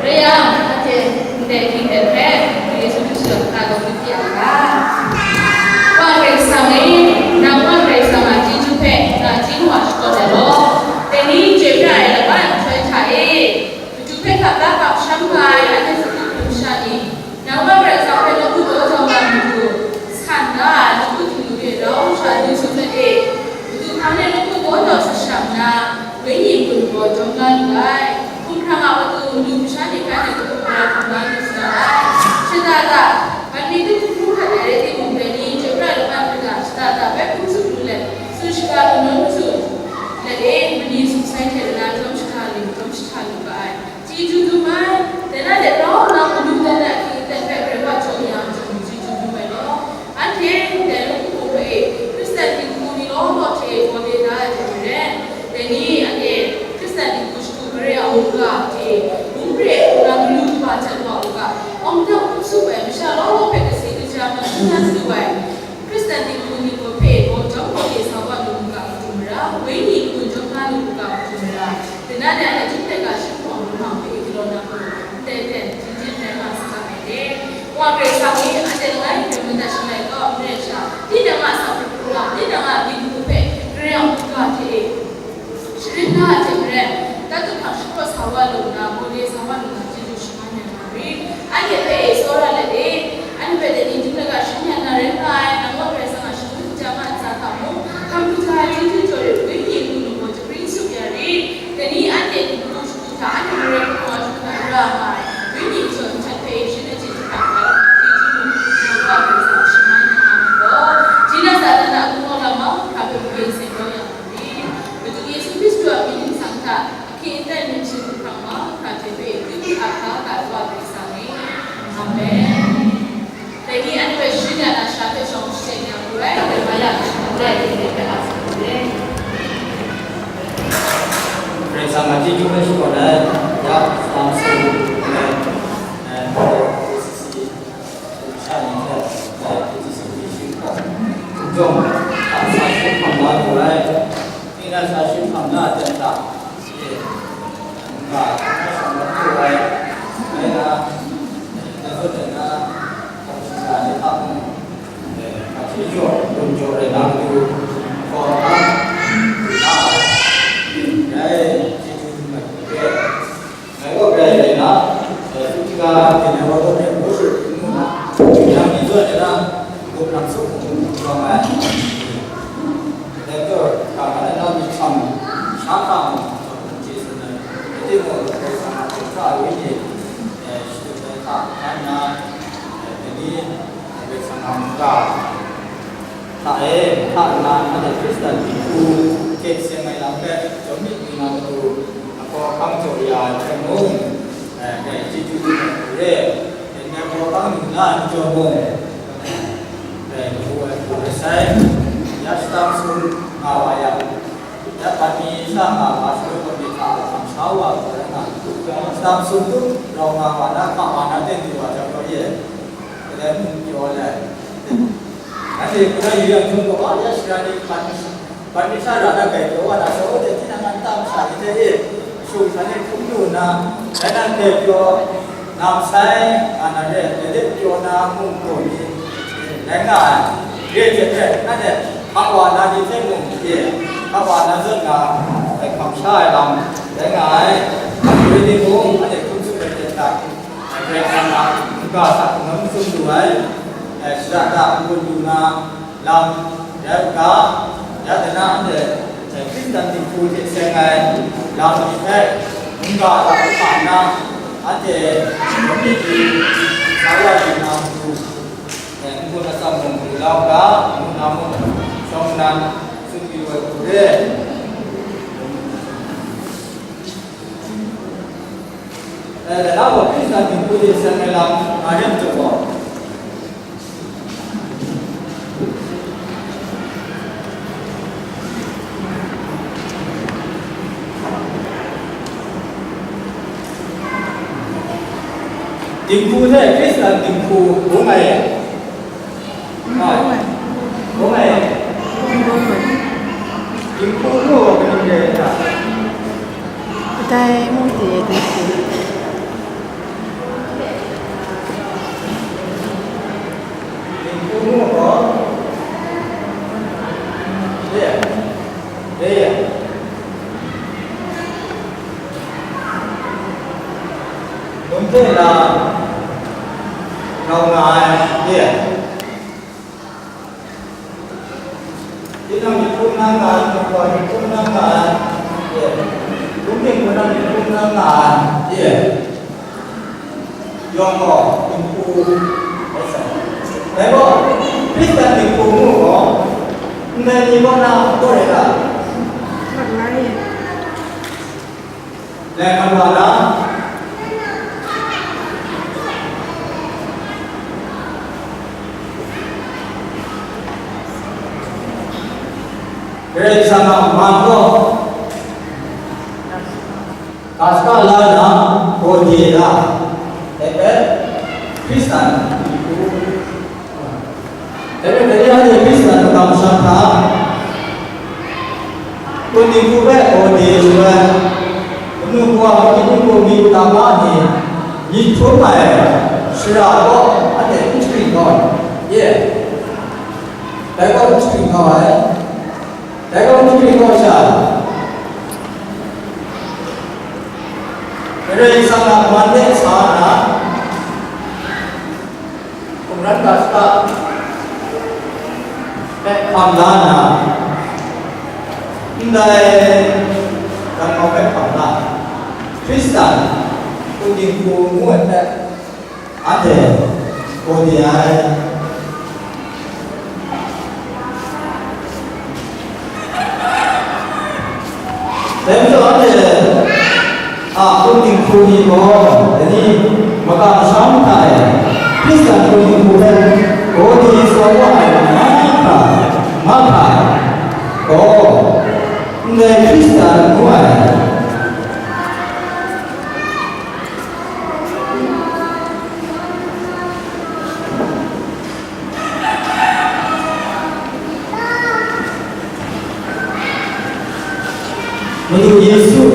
Raya ate dari internet Yesus Kristus tahu kita wa resa mai nama resa maji jupe na jinwa shto delo teni jebra ela ba choi chai jupe kata kap shambai ate suku shani nama resa pe lo tu do jong ma tu sanda tu tu ye ro sha ni su te tu thane lo tu do do sa shamna we ni ku bo jong na lai Kurang awak tu lupa ni kan itu kurang kembali sekarang. Sedada, kami itu bukan dari tim company, coba lepas kita sedada, baik usul dulu. Sudah non usul. Jadi meni susah kerana jom sekali baik. Cicu tu mai, dan ada orang dulu dan kita berapa jom yang jom cicu tu mai lo. Ante dan lu kupai, Kristen itu ni lo cek boleh dah jadi. Jadi ante Kristen itu Ria uga ke umre orang lupa cakap uga om dah supaya misal lo pada situ jangan sudah suai Kristen itu ni kopi om jom kopi sahabat lupa cumra ini pun jom kan lupa cumra dan ada juga kasih pun orang pergi kalau nak teten cincin mereka sekarang ini orang bersama ada lain yang minta semai kau mereka tidak masuk berpulang tidak lagi kopi ria uga ke cerita cumra Tatu pasco sawalo na boleh sawalo na jidu shmanya nari ane pe sora lade ane pe de jidu naga shmanya nari kai namo pe sama shmu jama sa kamu computer jidu chore wiki gunu mo jprin su yari teni ane gunu su ta ane re ko su ta ra mai wiki so chat pe shine jidu ka jidu ka pe sa shmanya namo jina sa na kuno lama ka pe pe se ko ya ni betul Yesus Kristus amin sangka kita mencuri pertama KTP itu apa kalau bersama Amen. Jadi anda sudah ada satu solusi yang baik berbayar sudah diberikan sudah. Bersama juga sekolah ya langsung jom satu pembuat mulai tinggal satu pembuat tentang và sản phẩm của đây đây là có thể là để tập để phát triển dùng cho để làm được có đây cái có cái này nó chúng ta thì nó có thể bố sự làm như vậy là một làm xúc của mà để cho cả cái nó bị xong sáng tạoที่หมดในสมาธิก็วิธีสุดท้ายท่านนะทีนี้เป็นสังฆมก็ถ้าท่านนะท่านคริสเตียนที่ผู้เก่งเสียงไม่ลำแบบจนมีมาดูแล้วก็คำโจยาเช่นนู้นในที่จุดนี้เรื่อยในพอตั้งงานโจมในผู้ใช้ยัดตั้งสุนอวัยวะยัดปฏิสังอาวัสุปฏิฆาawal karena Samsung tu orang mana kat mana tu macam tu je. Dan jualan. Nanti kita yang tu ya sekali panisah ada kayak tu ada so jadi nak tam sah itu so sana tu na dan tu nam sai ana dia jadi tu na mungkin dengan dia jadi nanti awal nanti temu dia awal nanti na không sai lầm để ngài người đi uống để không sức để tập để làm nào có tập ngắm xuân đuổi để sẽ tạo một điều nào làm để có để nào để kinh doanh dịch vụ thì sẽ ngày làm như thế cũng có tập bản nào để những cái gì sau này làm để muốn là xong một điều lâu đó muốn làm một xong năm xuân đuổi của đây để đó một cái là mình quy định sẽ ngày làm nhân chủ bỏ tình khu thế cái là tình khu bố mày bố mày tình khu luôn cái vấn đề là đây mong gì tình khu thế là ngầu ngài địa thế nào những phương năng ngài còn những phương năng ngài địa đúng như của năm những phương năng ngài địa do ngỏ tình phu đấy bộ biết là tình phu ngủ có nên như con nào tôi đấy là lên con vào đó Great sama mango kaska la na odi la ebe Kristen ebe dari ada Kristen kamu sangka kuning kube odi juga kuning kuah kuning kubi utama ni ni cuma sudah kok ada kucing kau ye tapi kau kucing kau đại con kucing kau siapa Dari sangat mandek sana kemudian kasta pamlana indai dan mau pamlana Kristen kuning muat ada kodiai Tapi tu ada kuning kuning boh, jadi maka sampai Kristen kuning kuning, kodi semua maka oh, ini Kristen kuai. Untuk Yesus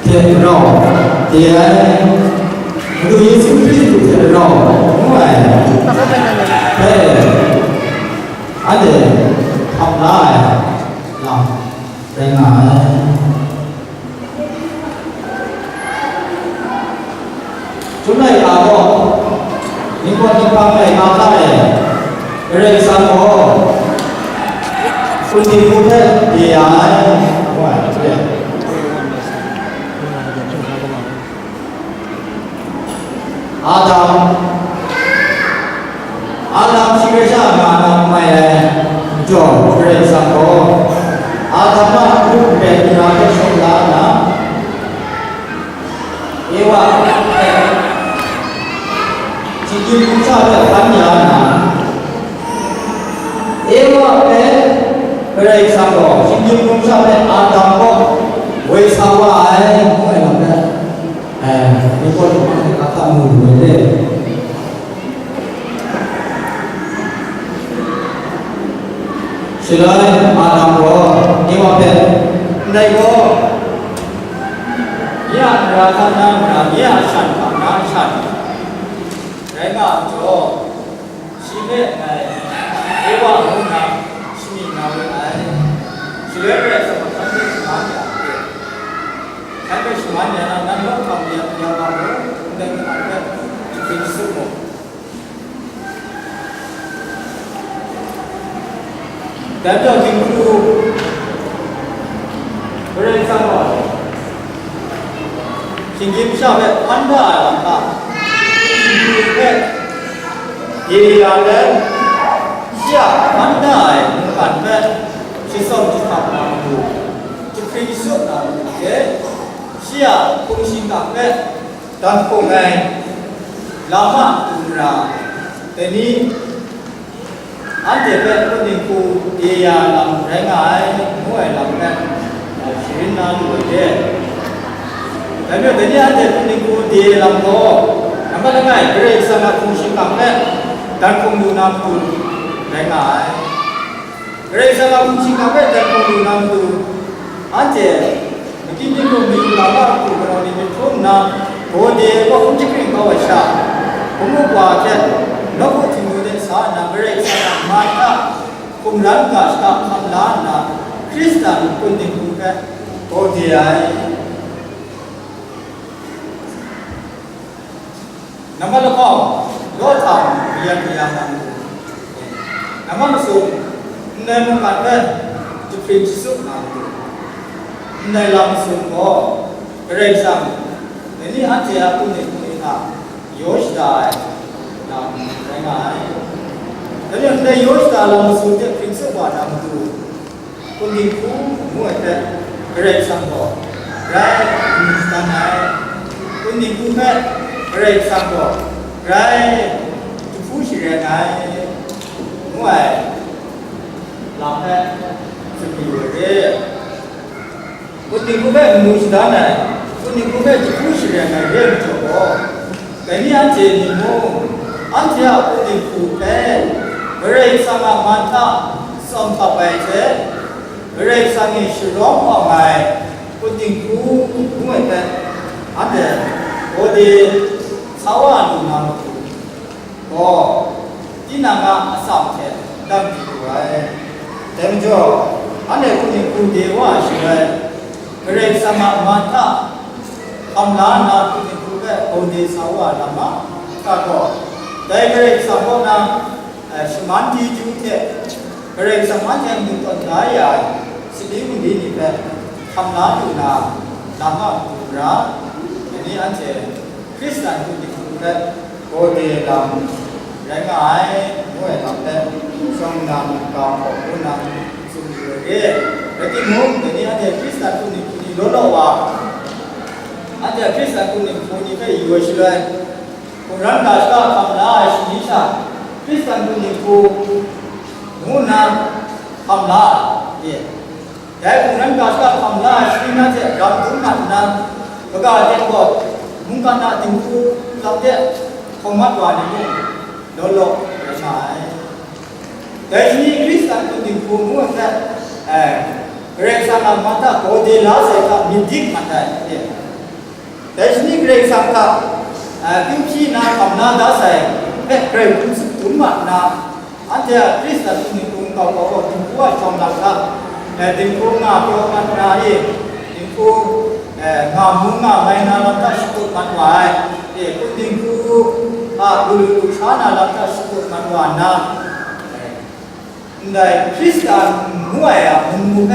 terkenal, dia untuk Yesus Kristus terkenal, mulai, ada hamlai, lah, dengan chúng này là bộ những con băng này bao ra này đây sang bộคุณทีผู้เทศดีไอว่าเนี่ยอาดัมชีวิตชาติมาทำไมจอดเรียนสังโฆอาดัมมาพูดเป็นยาเสพติดนะเอวาจริงๆผู้ชายเป็นปัญญานะเอวาเป็นBerai sangko, sinjung kum sampai Adam kok, wei sawai, wei mana? Ini pun kata mulu deh. Selain Adam kok, ini apa? Ini kok, ya rasa nama, ya san, nama san. Mereka jo, sini, ewa mana? Sebenarnya sebenarnya semuanya, tapi semuanya nanti kalau dia baru dengan ada semua. Dan jadi guru bersama, tinggi siapa anda anda, tinggi dia dan siapa anda bukan Sisam kita mampu, jadi isu nampu, siapa fungsi kafe dan pengai lama turun. Jadi ante pentingku dia lam rengai, mulai lamnya sirin boleh. Tapi jadi ante pentingku dia lam to, apa rengai? Kerja sama fungsi kafe dan penggunaan pun rengai. Kerana sama fungsi kafe dan penggunaan itu, aja, mungkin itu lama tu kalau di betul na, boleh kau fungsi kering kau asal, kamu buat je, nak tinggal di sana, kerana sama mata, penggunaan gas tak hamlan na, Kristen pun tinggal, boleh ay. น้ำมันละก็รถทำเรียนพยายามทำน้ำมันสูงในมุมการเป็นจุดฟินสุดน้ำในลำสูงก็เรียนซ้ำในนี้อันเดียคุณนี่คุณนี่ท่าโยชได้นำได้ไงแล้วเนี่ยในโยชได้ลำสูงจะฟินสุดกว่านำดูคุณนี่คุณมั่วแต่เรียนซ้ำก็ได้มีสถานะคุณนี่คุณแม่เรียนซ้ำก็ได้จุดฟูชิเรียนไงมั่วลำแค่สุดที่เรียนคุณนี่คุณแม่มีสถานะคุณนี่คุณแม่จุดฟูชิเรียนไงเรียนจบก็แต่นี่อันเจนี่มั่วอันเดียวคุณนี่คุณแม่เรียนซ้ำมันท่าสมทับไปเช่เรื่องสังเกตชร้องออกมาคุณดิงคูเหมือนกันอันเดียโอดีสาวนุนามก็ที่นั่งอ่ะสามเท่ดังที่ไว้แต่เมื่ออันเดียคุณดิงคูเดียวว่าใช่ไหมเรื่องสังเกตมันท่าคำลานาคุณดิงคูแบบโอดีสาวนามาก็แต่เรื่องสังเกตนั้นสมันที่จุดเท่เรื่องสังเกตยังมีต้นไม้ใหญ่สิ่งที่คุณดีนี่เป็นคำนั้นอยู่นะนามะตุระอันนี้อันเช่คริสเตียนคุณดีคุณเป็นโอเดลำแรงงานมวยลำเป็นทรงนำกองของคุณนำสุริเย่แล้วที่มุมอันนี้อันเช่คริสเตียนคุณดีล้วนว่าอันเช่คริสเตียนคุณดีไปอยู่เฉยคุณรันดาสก็คำนั้นสิ่งนี้ใช่คริสเตียนคุณดีมุนนำคำนั้นเย่แต่คุณนั้นก็จะทำได้สิ่งนั้นจะรับรู้มันนั้นก็จะเห็นว่ามุ่งกันนะถึงผู้รับเจ้าของมัดว่านี่โดนหลอกไม่ใช่แต่ที่นี่คริสต์คนถึงผู้มุ่งแต่เรื่องสารมันถ้าโคดีลาเสกมีดิบมันได้แต่ที่นี่เรื่องสารพิมพ์นาคำนาดาเสกเรื่องคุณสุขุมมันนะอันเดียคริสต์คนถึงผู้เขาบอกถึงผู้ว่าชมหลักฐานดิงคูงาโปรมันนายดิงคูงามุงาไม่นาลังตาสกุลมันวายคุณดิงคูดูชานาลังตาสกุลมันวานะในคริสเตียนมวยมุงมุง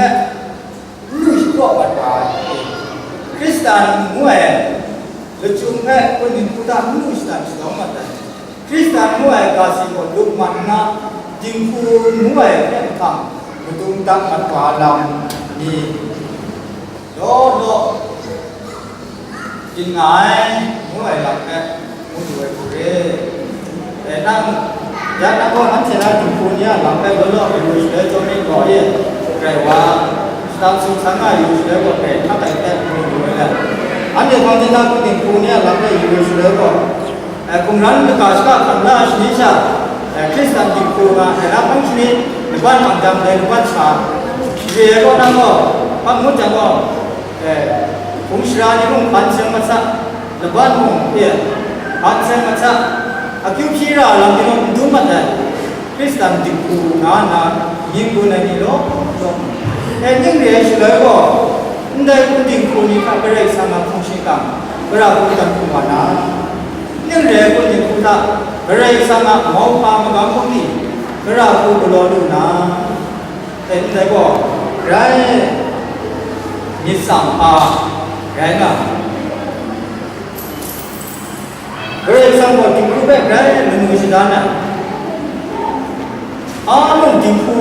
ลุยตัวมันวายคริสเตียนมวยลุจุงคุณดิงคูดาลุยสตันสลองมันได้คริสเตียนมวยกาสิโกลุกมันนะดิงคูมวยแค่ทำตุ้งตั้งมันว่าลำนี่โดโดจริงไงมั่วหลับแค่มั่วด้วยผู้เร่แต่นั่งยักษ์นักบอลนั้นเสร็จแล้วถึงคนนี้หลับแค่โดนล้อไปดูเฉยจนไม่ก่อเย่แกว่าตามสุขสันต์อยู่เฉยก็แก่ถ้าแต่แก่มั่วด้วยแหละอันเดียวกันที่นั่งถึงคนนี้หลับแค่อยู่เฉยก็คงนั้นก็สกัดทำได้ชนิดชาคริสตันถึงคนมาแต่ละบางชนิดบ้านมันจำได้บ้านชาเรียก็นั่งก็บางมุดจังก็ผมชรานี่ผมพันเสียงมาซะแล้วบ้านผมพันเสียงมาซะอาคิวชีราเราที่เราดูมาได้คริสตันติคูนายิงกูในนี้ล้อยิ่งเรียนเลยก็ได้คุณติคูนี่ข้าไปเรียนสมาคมชิกังเวลาคุณตันคูมานะยิ่งเรียนคุณติคูท่าไปเรียนสมาหมอพามากางคนนี้เวลาผู้บริโภคนะแต่ที่ไหนบอกไรนิสัมภาไรนะเรื่องสังคมที่รู้แบบไรมันไม่ใช่ด้านนั้นลุงจิงคู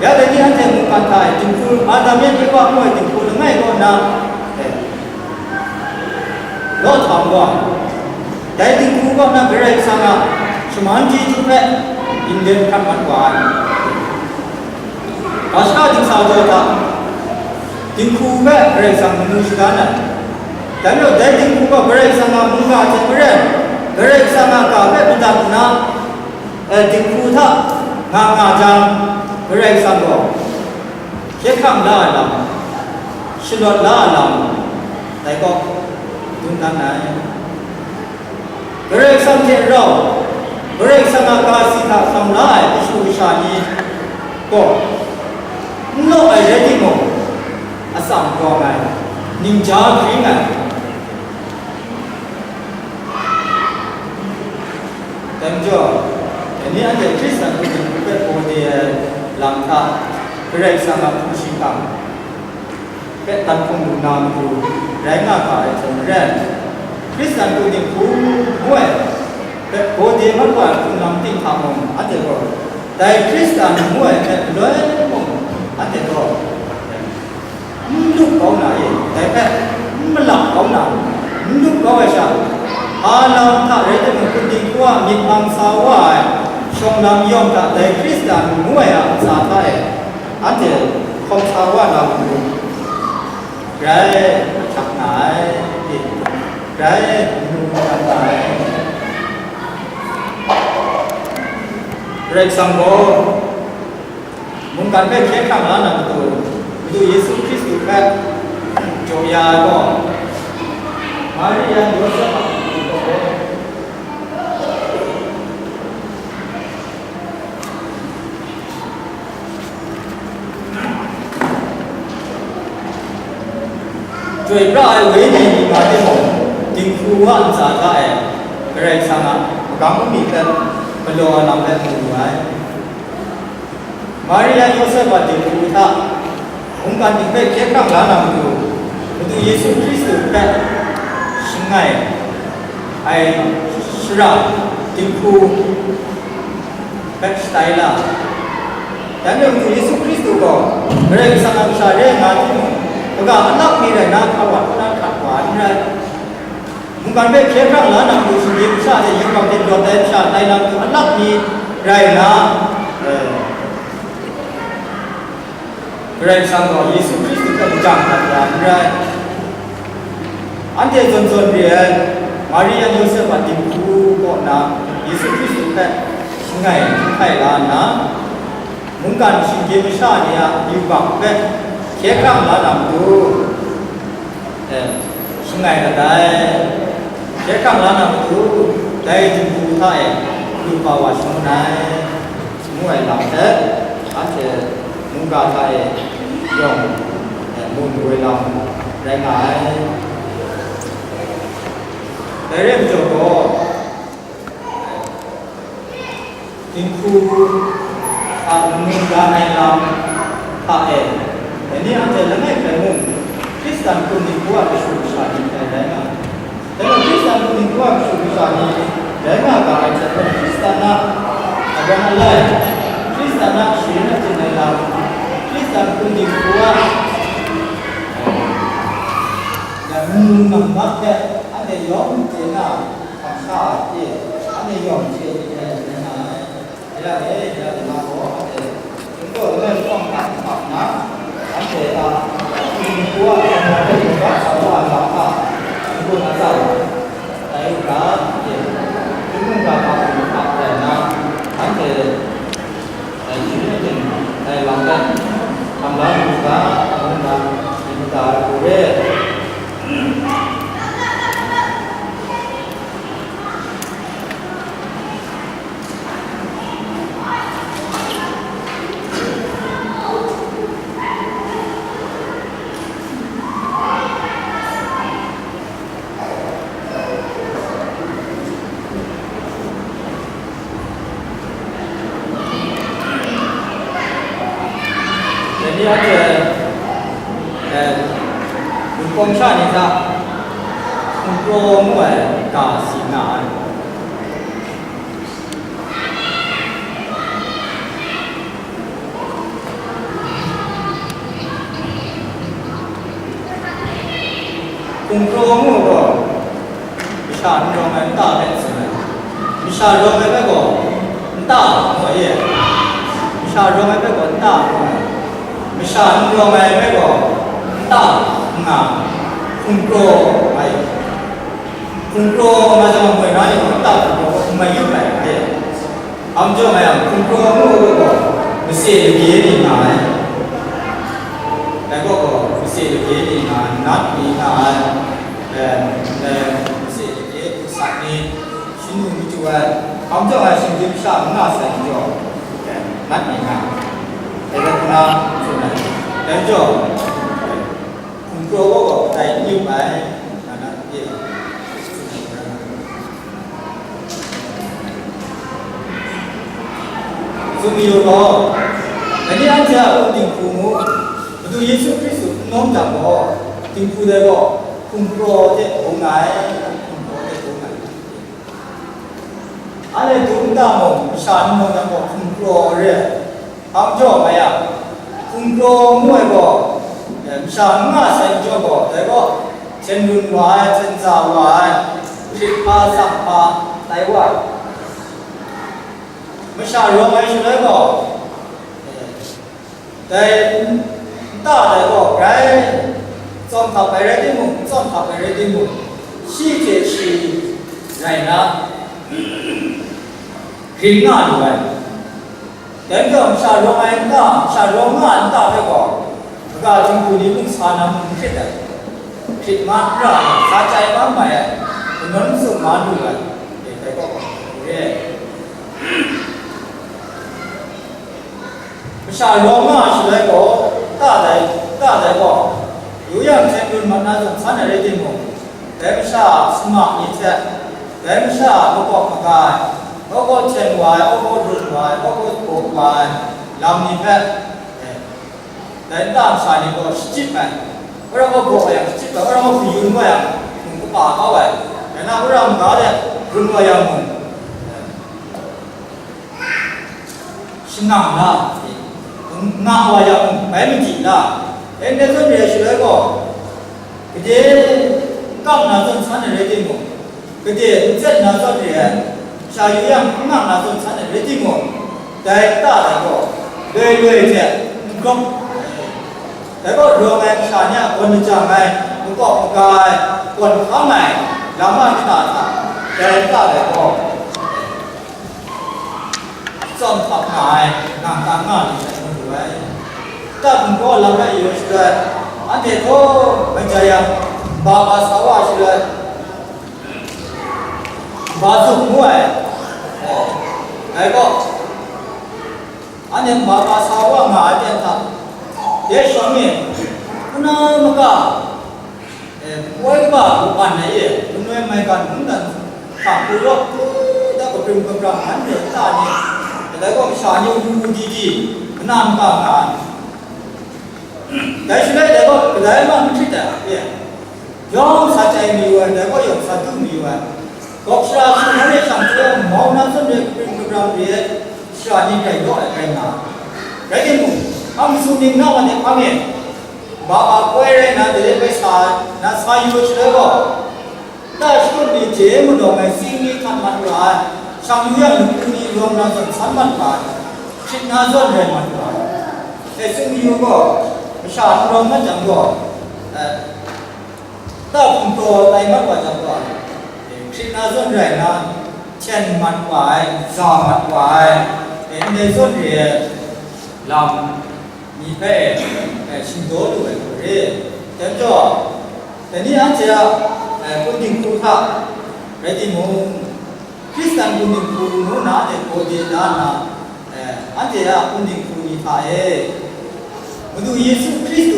ยาเด็กที่อันเจมุกันไทยจิงคูอาดามีที่ว่าไม่จิงคูไม่ก็นะรถทำว่าแต่จิงคูก็นะเรื่องสังฆสมานจีจุดแรกอินเดียนkanมันกว่าอาชาจิงสาวตัวท่าจิงคูแบบเรื่องสังมนุษย์กันนะแต่เราได้จิงคูก็เรื่องสังมุงกาจะเรื่องสังก็แบบพิจารณาจิงคูท่างาจังเรื่องสังก็เชื่อคำลาลำชิลลาลำแต่ก็ดุนนั้นไหนเรื่องสังเจเราเรื่องสังฆาสิทาทำลายที่ชูวิชานี้ก็โน้ไอเรื่องที่โมอาสัมก็ไงนินจาขึ้นไง dan jo ini ada Kristen itu berpodi langkah berai sama kusikam ke tanpung guna itu renga kai cenren Kristen itu di buai ke bodi mereka kunam ting kamong ada ko dari Kristen buai ke loe mong ada ko menduk kau na ye tapi melak kau na menduk kau esah alam tak reda mengkundi kuat mitang sawai song lam yom tak dari Kristen muai asal tak ada kong sawai lam rai cak nai rai nukan nai rai sanggo mungkin berkait dengan itu Yesus Kristus kan Joya ko Maria Yosef最大为你嘛的梦，定苦安咋个哎，个人上啊，刚米的，不罗那么苦哎。Maria Yosef ada kita, mungkin kita cekang lah itu Yesus Kristus kan, sungai, surah, tingku, style lah. Dan itu Yesus Kristus kok, mereka sangat besar mati. Kalau anak ni nak kawan, nak kawan, mungkin mereka cekang lah nak tu sendiri besar, yang kami doakan besar, tapi nak tu anak ni raya. Berai sangka Yesus Kristus kan jangan berai. Ante zon dia Maria Yosef adiku kok na Yesus Kristus kan sungai Thailand na mungkin singgi besar dia diubah kan kekang lah nam tu sungai nadai kekang lah nam tu dari jumpu Thai diubah wasunai semua lam deh ante mungkin Thai yang mungkin lam dengan dari mencoba tingku mungkin lam Thai ini ada lagi kerana Kristen pun dibuat besar di dalam. Kalau Kristen pun dibuat besar di dalam kalau Kristen nak agama lain, Kristen nak syirik di dalam, Kristen pun dibuat dan memangnya ada yang tidak paksa, ada yang tidak. Jadi mahu ada untuk lepas pakna. Ante ta kuat ada juga sama lama itu nasal saya juga itu enggak apa karena ante saya lambat tambah juga tambah minta kue dia ada kongsa ni tak untuk muat kasihan untuk muat bisa orang tak betul bisa orang betul tak muat ya bisa orang betul tak Misal orang main mereka tak ngah, kumpul ay, kumpul macam apa ni tak kumpul mayu main ay, amjo main kumpul mereka mesti lagi ni ngah, mereka mesti lagi ni ngah, nak ni ngah, mesti lagi saat ni sini menjual, amjo main sini bisa ngah sahaja, nak ni ngah. Ada kena sudah. Dan jo, kumpul kok dari new ay, anak dia. มีอยู่ก็แต่นี่อันจะติงคูมูดูเยซูคริสต์น้อมจับก็ติงคูได้ก็คุ้มครองเจ้าองค์ไหนคุ้มครองเจ้าองค์ไหนอะไรดูตามองชาญมองตามองคุ้มครองเรื่องทำจ่อไหมอ่ะคุ้มครองมวยก็ชาญง่าใส่จ่อก็แต่ก็เช่นรุ่นวายเช่นสาววายคิดพาสัมพาไต้หวันไม่ใช่รวมไม่ใช่เลยก็แต่ตาได้ก็ไกลซ่อมทับไปเรื่อยๆมุ่งซ่อมทับไปเรื่อยๆมุ่งชี้เจชี้ไรนะหินหน้าด้วยแต่ก็ชาลงไอ้ตาชาลงงานตาได้ก็ก็จึงผู้นี้มุ่งสานามุ่งคิดได้คิดมากเรื่องสาใจบ้างไหมนั้นสุมาด้วยแต่ก็เรื่อยชาลงงานช่วยก็ตาได้ก็อยู่อย่างเช่นรุ่นมันน่าสงสารอะไรที่มุ่งแต่ไม่ใช่สมัครยิ่งแท้แต่ไม่ใช่ประกอบมาการเขาก็เช่นวายเขาก็รุ่นวายเขาก็โกวายลำนี้แพ้แต่ตามชานี่ก็ชิบไปเราก็บอกอย่างชิบไปเราก็ยืนไว้อย่างมึงก็ป่าเขาไว้แต่น่าเราไม่ได้รุ่นวายอย่างมึงชินังนะงาวายอย่างมึงไม่มีจริงนะเอ็นเดชเรียช่วยก็ก็เดี๋ยวก้าวหน้าต้นชั้นในเรื่องมึงก็เดี๋ยวเจ็ดหน้าต้นเรียนชายยังงานหน้าต้นชั้นในเรื่องมึงแต่ตาแต่ก็เรื่อยๆเนี่ยก็แต่ก็รวมกันชาเนี่ยคนจะไงมันก็กายคนข้างในลำบากที่ตาแต่ตาแต่ก็ซ่อมทับหายงานการงานที่ใช้มันด้วยถ้าผมก็ลำบากอยู่ช่วยอันเดียวก็ไม่ใช่ยังบาบาสาวะช่วยบาสุกมวยแต่ก็อันนี้บาบาสาวะมาเดียนทำเดี๋ยวช่วงนี้คุณน้ามก็ป่วยบ้าบ้านไหนคุณน้อยไม่กันคุณนั่นขับรถแล้วก็เป็นกำลังหันเดินตาเนี่ยแล้วก็ชาอยู่ดีๆคุณน้ามก็งานแต่ช่วยแต่ก็ได้มาไม่คิดแต่เนี่ยยอมสัจใจมีไว้แต่ก็ยอมสัตย์มีไว้ก็ชาที่นั่นเองสังเกตมองนั่นส่วนเด็กเป็นกำลังเรียนชานี่ใครก็ใครมาแต่ที่มึงทำสุนิมน้าวันนี้ทำเองบ้าป่วยเลยนะเดี๋ยวไปสายนะสายอยู่ช่วยก็แต่ช่วงนี้เจ้ามันต้องไปสิ่งนี้ทำมันร้ายช่างยังหนุ่มนี่รวมนั่นส่วนสันมันร้ายคิดน่าส่วนเรียนมันร้ายแต่สิ่งนี้ก็ชาติรวมมันจังก็ถ้าผมโตในมากกว่าจังก็คิดน่าส่วนเรียนนะเช่นมันไหวสอบมันไหวเป็นในส่วนเรียนลำมีแพร่ชิมโดด้วยเรื่อยแต่ก็แต่นี่อันเจ้าคนดิ่งคูท่าไปที่มุมคริสตันคนดิ่งคูมุนาเด็กโคดีด้านนะอันเจ้าคนดิ่งคูนี่ท่ามาดูเยซูคริสต์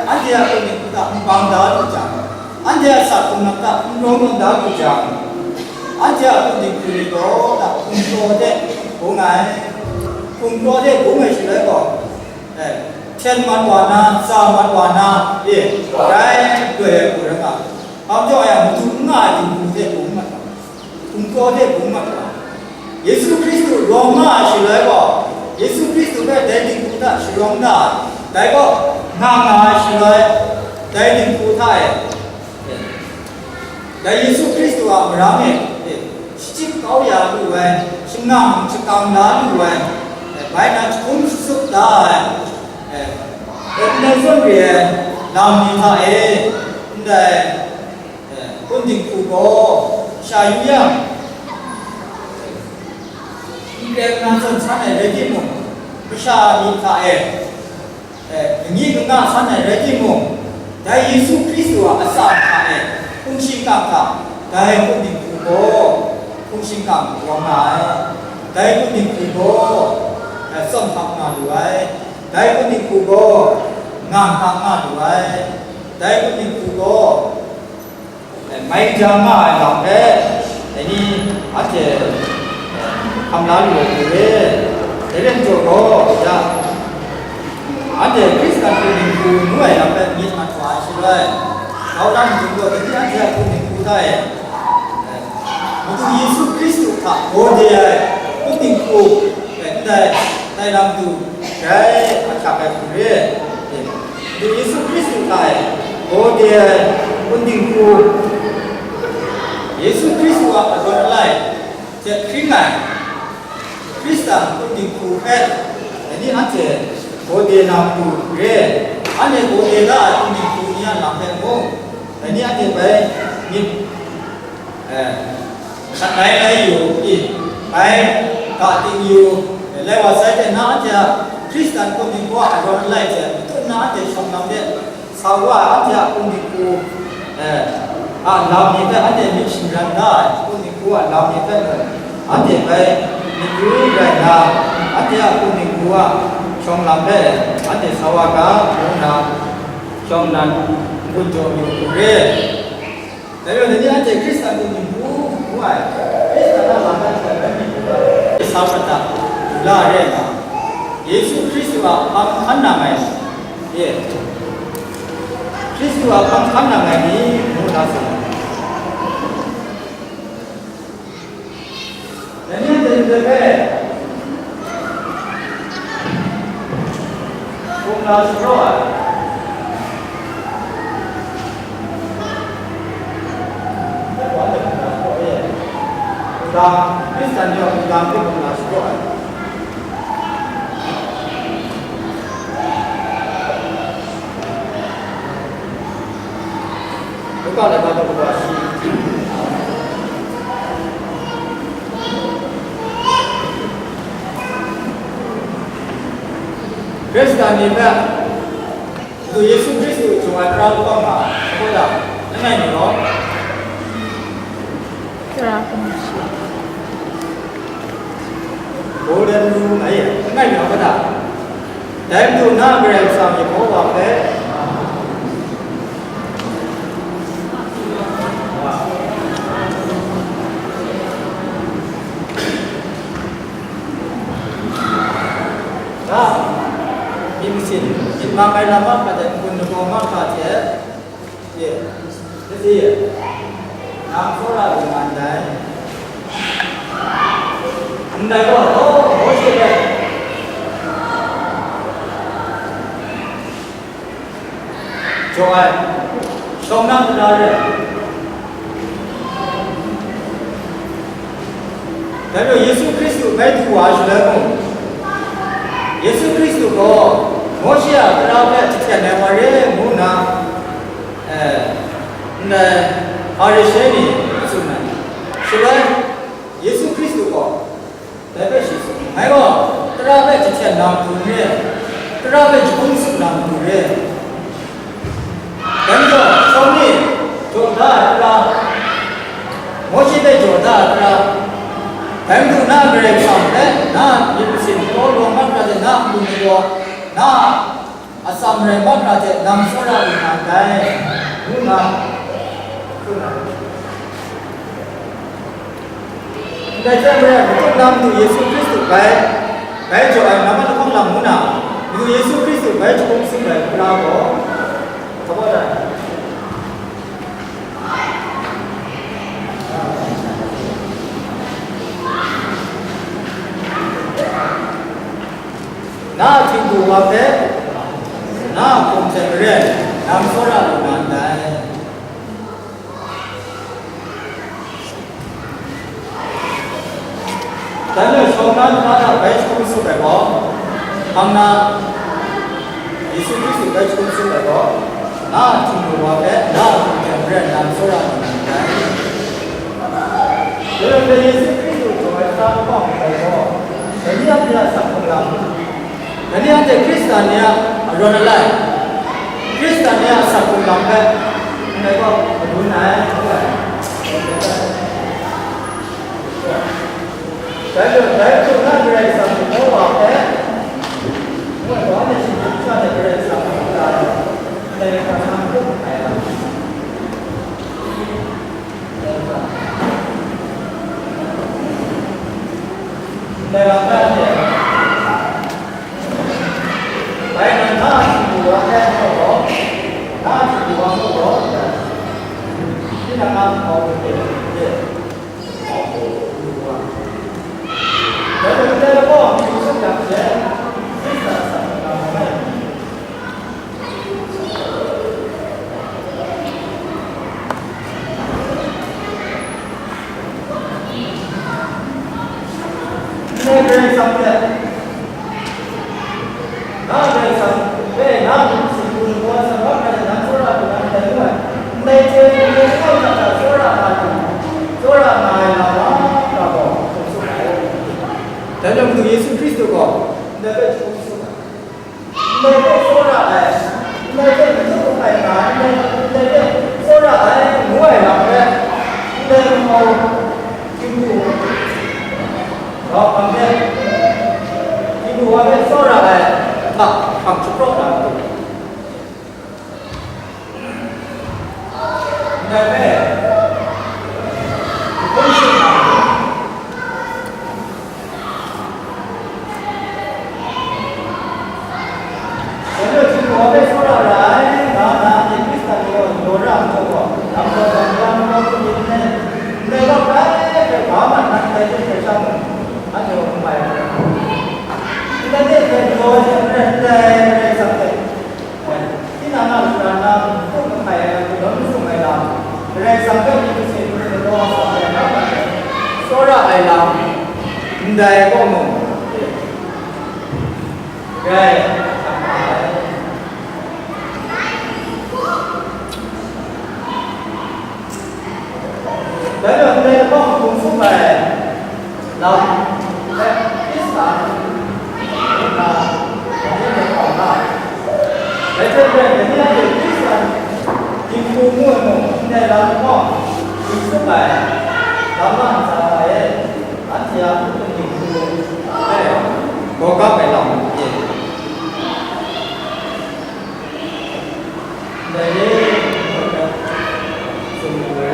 อันเจ้าคนดิ่งคูท่าบังดาดูจังอันเจ้าสัตว์คนนักท่าโรมันดาดูจังอันเจ้าคนดิ่งคูนี่ก็ท่าคุณโตเด็กผู้ไงคุณโตเด็กผู้ไม่ช่วยก็เช่นมันวานาสามันวานาได้ด้วยผู้รักษาเขาจะอย่างมุทุง่ายจริงๆเด็กผมมันคุณโตเด็กผมมันเยซูคริสต์ร้องง่ายใช่ไหมก็เยซูคริสต์เป็นเด็กที่พูดได้ร้องได้แต่ก็ง่ายใช่ไหมเด็กที่พูดได้แต่เยซูคริสต์ว่าเราเนี่ยชิบเขาอยากด้วยชิมน้ำชิมกำลังด้วยไปนั่งคุ้มสุดได้ในส่วนเรียนนำมีท่าได้คนดิ่งคูโกชายุยังเรียนงานส่วนชั้นในเรื่องที่มุ่งวิชามีท่าอย่างนี้ก็งานชั้นในเรื่องที่มุ่งได้เยซูคริสต์ว่าอาสาท่าคุ้มชิงกังท่าได้คนดิ่งคูโกคุ้มชิงกังวางหายได้คนดิ่งคูโกส่งทำงานด้วยได้คนดิ่งคูโกงานทำงานด้วยได้คนดิ่งคูโกไม่จำง่ายหรอกแต่นี่อาจจะทำร้ายอยู่เลยแต่ Jadi Joko ya ada Kristen kuning kuno ya apa ni macam apa sih? Orang juga jadi ada kuning kuda ya. Itu Yesus Kristus tak boleh kuning ku dalam tu saya macam apa dia. Itu Yesus Kristus tak boleh kuning ku. Yesus Kristus apa orang lain? Jadi Kristen Kristen kuning ku ini aja boleh nampu dia. Ane boleh lah kuning ku ni nampu mu. Ini aja baik ni lain you, baik tak tinggi lewat saja nak aja Kristen kuning ku orang lain je. Itu nak aja sama dia sawa aja kuning ku lam ni kan ada mixing randa kuning ku lam ni kan ada baik ni dulu dah ada kuning ku trong lam dia ada sawa ka guna trong nan kunjung you re. Tapi ni ada Kristen kuning ku buat Kristen lam kan ni sahaja lah dia. Yesus Kristus apa namanya? Ye. Kristus apa namanya ni mudah saja. Ini dari Bunga Surah. Dan Kristen yang diambil Bunga Surah. Bukan ada kata berasi. Kristen ni ber, tu Yesus Kristus cuma terlalu lama, apa dah? Mana ni loh? Terlalu. Boleh dulu, ayah. Mana ni apa dah? Dalam tu nak bersama Yehova pe. Makai lama pada guna koma saja, ya, jadi nam solat dengan anda, anda ko, boleh deh. Joai, somnam berada. Tapi Yesus Kristus baik kuasa lemu. Yesus Kristus ko. Mosya berapa cikgu nawari muna, hari ini sunnah. Sebab Yesus Kristus ko, tapi sih, ayo berapa cikgu nampunya, berapa jumlah nampunya. Dan tu, kami jodoh berapa, Mosya de jodoh berapa. Dan tu nak berapa, nak ibusin tolong mana ada nak punya. Nah, asam remat raja nam solar dengan day, guna. Kita berapa nam tu Yesus Kristus baik juga nama tu pun lam guna. Tu Yesus Kristus baik juga sih baik berapa? Apa dah? Nah, tinggu apa? Nah, kumpulan, nam solar dengan day. Tapi soalan ada baik kursus berapa? Karena Yesus Kristus baik kursus berapa? Nah, tinggu apa? Nah, kumpulan, nam solar dengan day. Jadi Yesus Kristus cuma satu orang berapa? Jadi apa satu orang? Jadi ada Kristen yang orang lain, Kristen yang satu lambat, mereka berguna. Saya tu nak berada satu orang, mereka ada sini ada berada satu orang, mereka mampu ayah. Dalam đây đây xong rồi nó đây xong về nó chỉ cùng qua xong đó là nó số ra của nó đấy rồi đây chơi cái không là số ra này là nó là bỏ số này thế là người Giêsu Christ có đây cái số đây cái số ra này đây cái số này là đây cái số ra này ngoài là đây đây màu kim cương đó bằng đây kim cương bên số ra này là bằng chục rốt là đây về không sự nào nếu được kim cương bên số ra này đó là những cái sản phẩm đồ ra cho họ làm cho làm cho những cái đây là cái có mặt nặng đây trên trong anh hiểu không phải kita dia kedua dari sampai kita nak kerana tu mengenai dalam sungai lam dari sampai itu sini kedua sampai apa sora alam ndai komo gai dari ndai komo sungai lam để cho về những cái điều biết rằng những cô mua một này là có những sức khỏe làm ăn sao vậy anh chị em cũng những cô đây có các bài lòng gì đây dùng người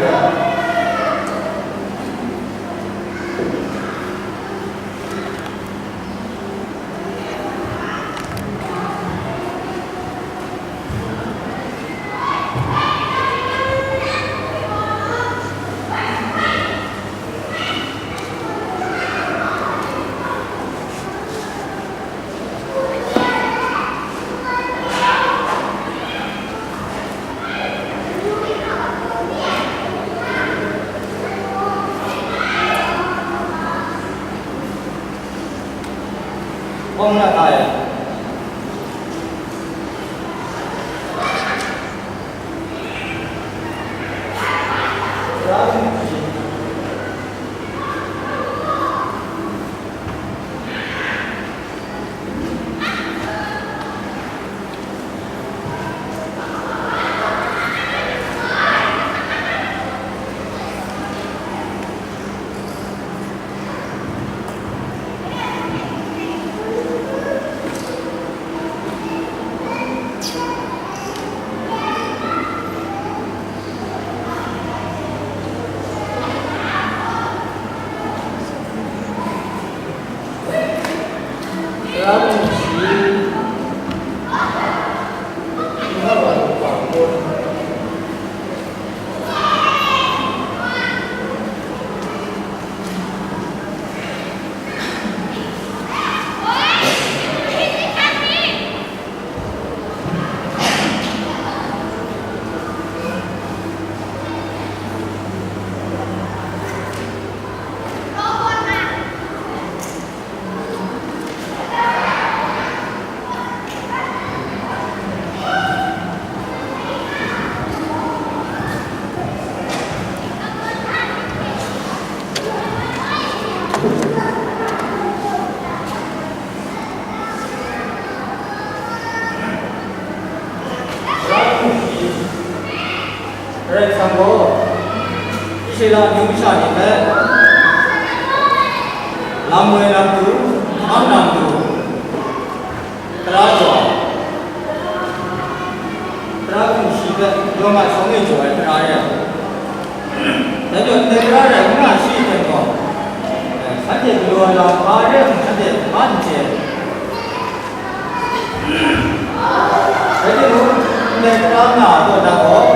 không là thầy Rồi xong bố Ý là những cái sản như thế làm 10 năm tù 8 năm tù Tra cho Tra cũng chỉ là do mà sống người chủ ấy tra ra Thế cho nên ra ra cũng là suy tình còn Sát thiệt lùa là ba rếp sát thiệt bán chết Thế thì lúc nên ra nào tôi đã có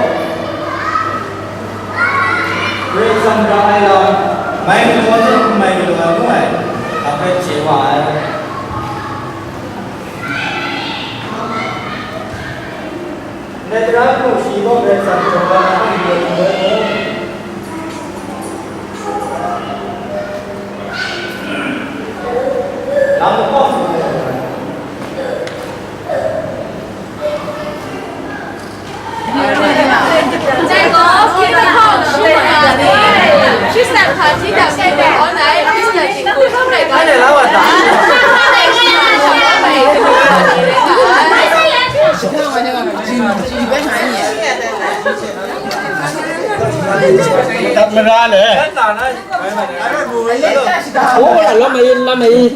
Rồi xong ra ai là mấy người có thể mấy người là đúng rồi là phải chế hòa nên ra cũng chỉ có về xong rồi là không được nữa tập mình ra nè ủa là nó mày